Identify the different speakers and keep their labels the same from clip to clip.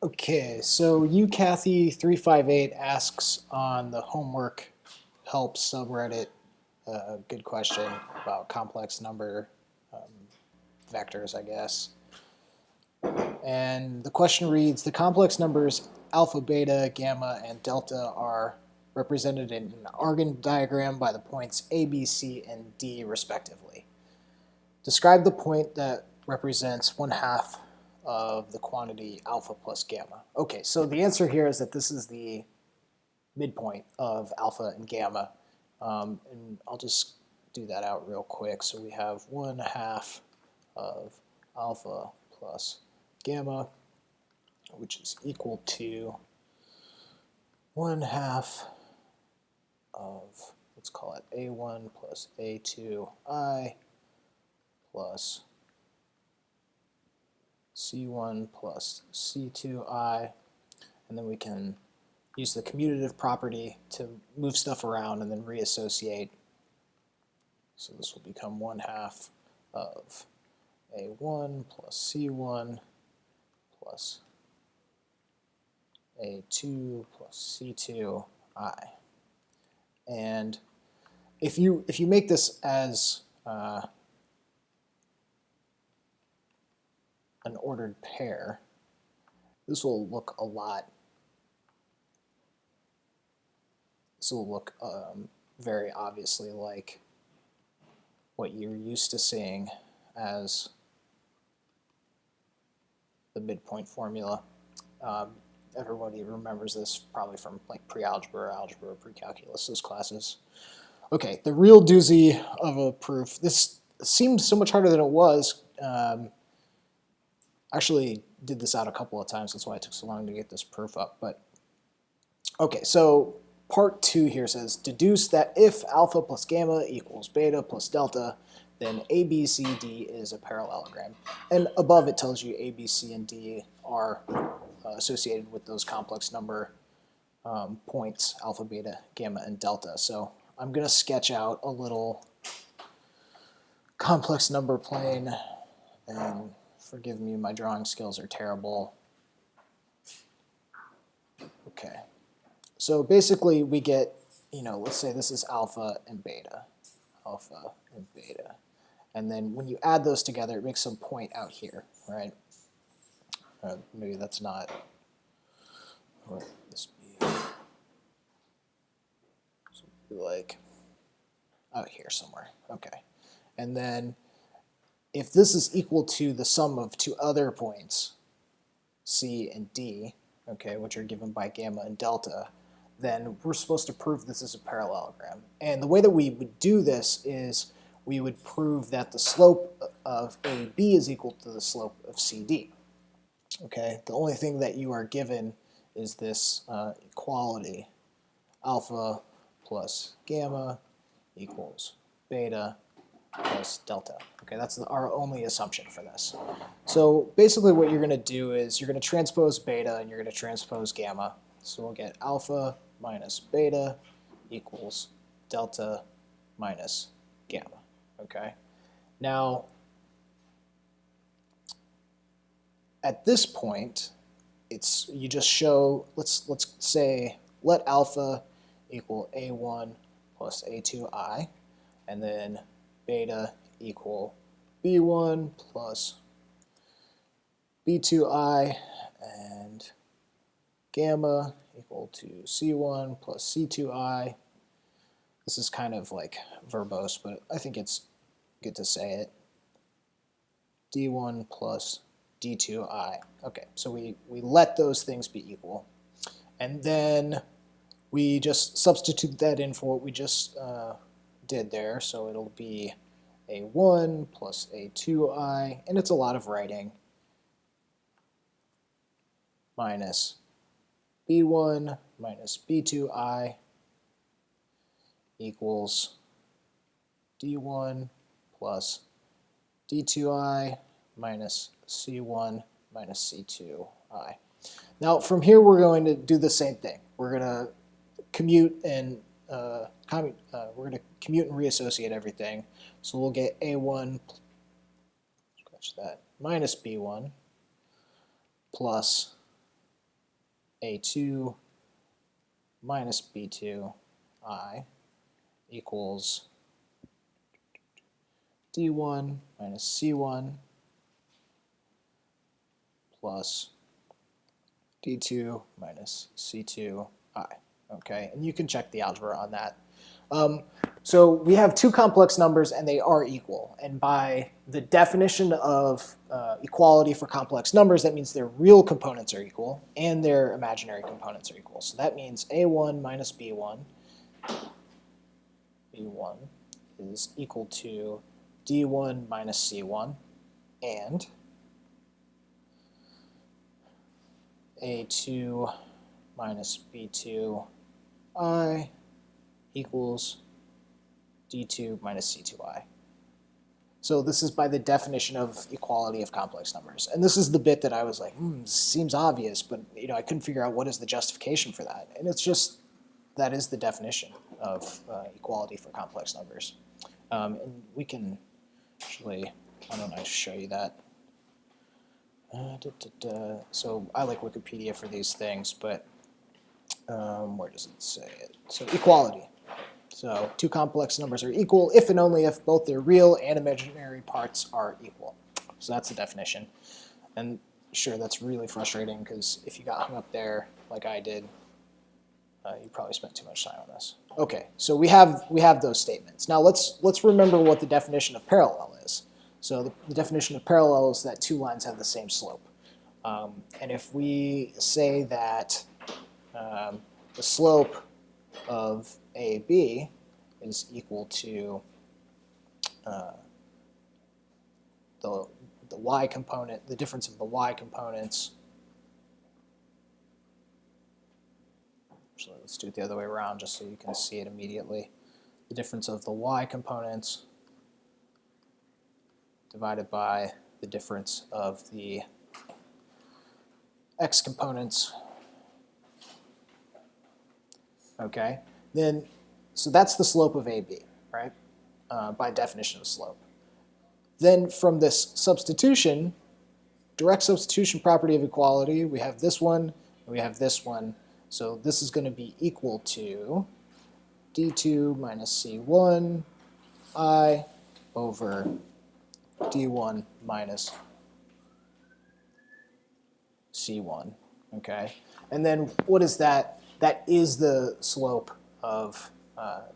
Speaker 1: Okay, so you, Kathy358 asks on the homework help subreddit a good question about complex number um, vectors, I guess. And the question reads, the complex numbers alpha, beta, gamma, and delta are represented in an Argand diagram by the points A, B, C, and D respectively. Describe the point that represents 1/2 of the quantity alpha plus gamma. Okay, so the answer here is that this is the midpoint of alpha and gamma. And I'll just do that out real quick. So we have 1/2 of alpha plus gamma, which is equal to 1/2 of, let's call it A1 plus A2I plus C1 plus C2I, and then we can use the commutative property to move stuff around and then reassociate. So this will become 1/2 of A1 plus C1 plus A2 plus C2I. And if you make this as an ordered pair, this will look a lot. This will look very obviously like what you're used to seeing as the midpoint formula. Everybody remembers this probably from like pre-algebra, algebra, pre-calculus, those classes. Okay, the real doozy of a proof. This seemed so much harder than it was. Actually did this out a couple of times, that's why it took so long to get this proof up. But okay, so part 2 here says, deduce that if alpha plus gamma equals beta plus delta, then A, B, C, D is a parallelogram. And above it tells you A, B, C, and D are associated with those complex number points, alpha, beta, gamma, and delta. So I'm going to sketch out a little complex number plane, and forgive me, my drawing skills are terrible. Okay. So basically we get, let's say this is alpha and beta. Alpha and beta. And then when you add those together, it makes some point out here, right? Maybe that's not, or this be like out here somewhere. Okay. And then if this is equal to the sum of two other points, C and D, okay, which are given by gamma and delta, then we're supposed to prove this is a parallelogram. And the way that we would do this is we would prove that the slope of AB is equal to the slope of CD. Okay, the only thing that you are given is this equality, alpha plus gamma equals beta plus delta. Okay, that's our only assumption for this. So basically what you're going to do is you're going to transpose beta and you're going to transpose gamma. So we'll get alpha minus beta equals delta minus gamma. Okay. Now, at this point, you just show, let's say let alpha equal A1 plus A2I, and then beta equal B1 plus B2I, and gamma equal to C1 plus C2I. This is kind of like verbose, but I think it's good to say it. D1 plus D2I. Okay, so we let those things be equal. And then we just substitute that in for what we just did there. So it'll be A1 plus A2I, and it's a lot of writing, minus B1 minus B2I equals D1 plus D2I minus C1 minus C2I. Now from here we're going to do the same thing. We're going to commute and reassociate everything. So we'll get A1, scratch that, minus B1 plus A2 minus B2I equals D1 minus C1 plus D2 minus C2I. Okay, and you can check the algebra on that. So we have two complex numbers and they are equal. And by the definition of equality for complex numbers, that means their real components are equal and their imaginary components are equal. So that means A1 minus B1 is equal to D1 minus C1 and A2 minus B2I equals D2 minus C2I. So this is by the definition of equality of complex numbers. And this is the bit that I was like, seems obvious, but I couldn't figure out what is the justification for that. And it's just, that is the definition of equality for complex numbers. And we can actually, why don't I show you that? So I like Wikipedia for these things, but where does it say it? So equality. So two complex numbers are equal if and only if both their real and imaginary parts are equal. So that's the definition. And sure, that's really frustrating because if you got hung up there like I did, you probably spent too much time on this. Okay, so we have those statements. Now let's remember what the definition of parallel is. So the definition of parallel is that two lines have the same slope. And if we say that the slope of AB is equal to the y component, the difference of the y components. Actually, let's do it the other way around just so you can see it immediately. The difference of the y components divided by the difference of the x components. Okay, then, so that's the slope of AB, right? By definition of slope. Then from this substitution, direct substitution property of equality, we have this one, and we have this one. So this is going to be equal to D2 minus C1 I over D1 minus C1, okay? And then what is that? That is the slope of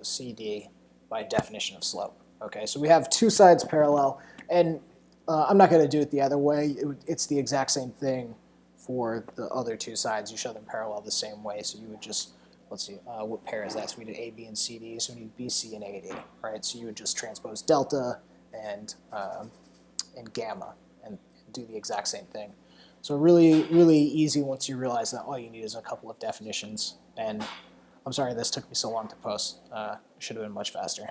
Speaker 1: CD by definition of slope. Okay, so we have two sides parallel, and I'm not going to do it the other way. It's the exact same thing for the other two sides. You show them parallel the same way, so you would just, let's see, what pair is that? So we did AB and CD, so we need BC and AD, right? So you would just transpose delta and gamma and do the exact same thing. So really, really easy once you realize that all you need is a couple of definitions. And I'm sorry this took me so long to post. It should have been much faster.